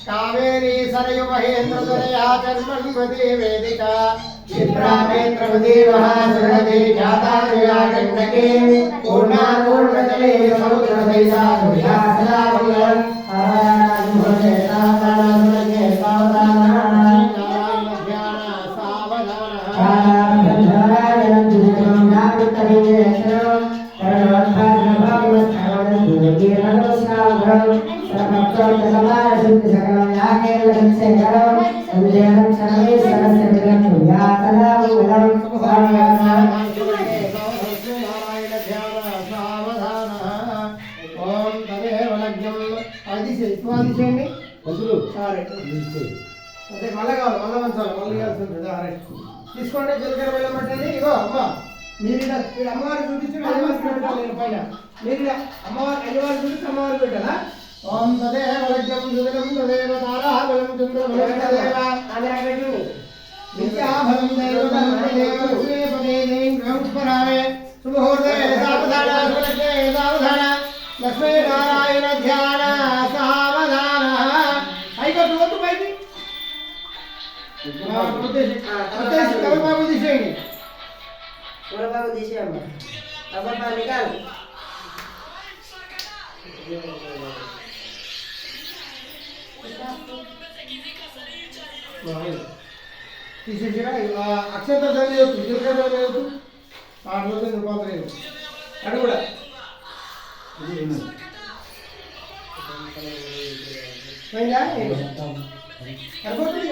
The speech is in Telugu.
कावेरी सरयु महेन्द्रदया जन्मन्वती वेदिका चित्रामेत्रवती महासुरनदी जाताया गण्डकी पूर्णा पूर्णजले समुद्रसैसा सुया सदा मंगलम् आराधनाय सावधानः అదే మళ్ళా కావాలి మళ్ళా మంచాలి మళ్ళీ తీసుకోండి జీలకర్ర బెల్లం పెట్టండి ఇగో అమ్మ మీరు అమ్మవారు చూపించి పెట్టాలి పైన మీరు అమ్మవారు అయ్యవారు చూపించి అమ్మవారు పెట్టాలా ఓం తదేవ లగ్నం సుదరం తదేవ తారాబలం చంద్రబలం తదేవ విద్యాబలం దైవబలం తదేవ లక్ష్మీపదే దేవపరాయ శుభోదయ సావధాన శుభలక్ష్మే సావధాన లక్ష్మీ నారాయణ ధ్యాన సావధాన అయిగా చూడొద్దు పైకి కమలబాబు తీసేయండి కమలబాబు తీసేయమ్మా కమలబాబు కాదు తీసేసిరా అక్షంత చదివచ్చు జీలకర్ర చదివచ్చు ఆటలో రూపాయలు అది కూడా సరిపోతుంది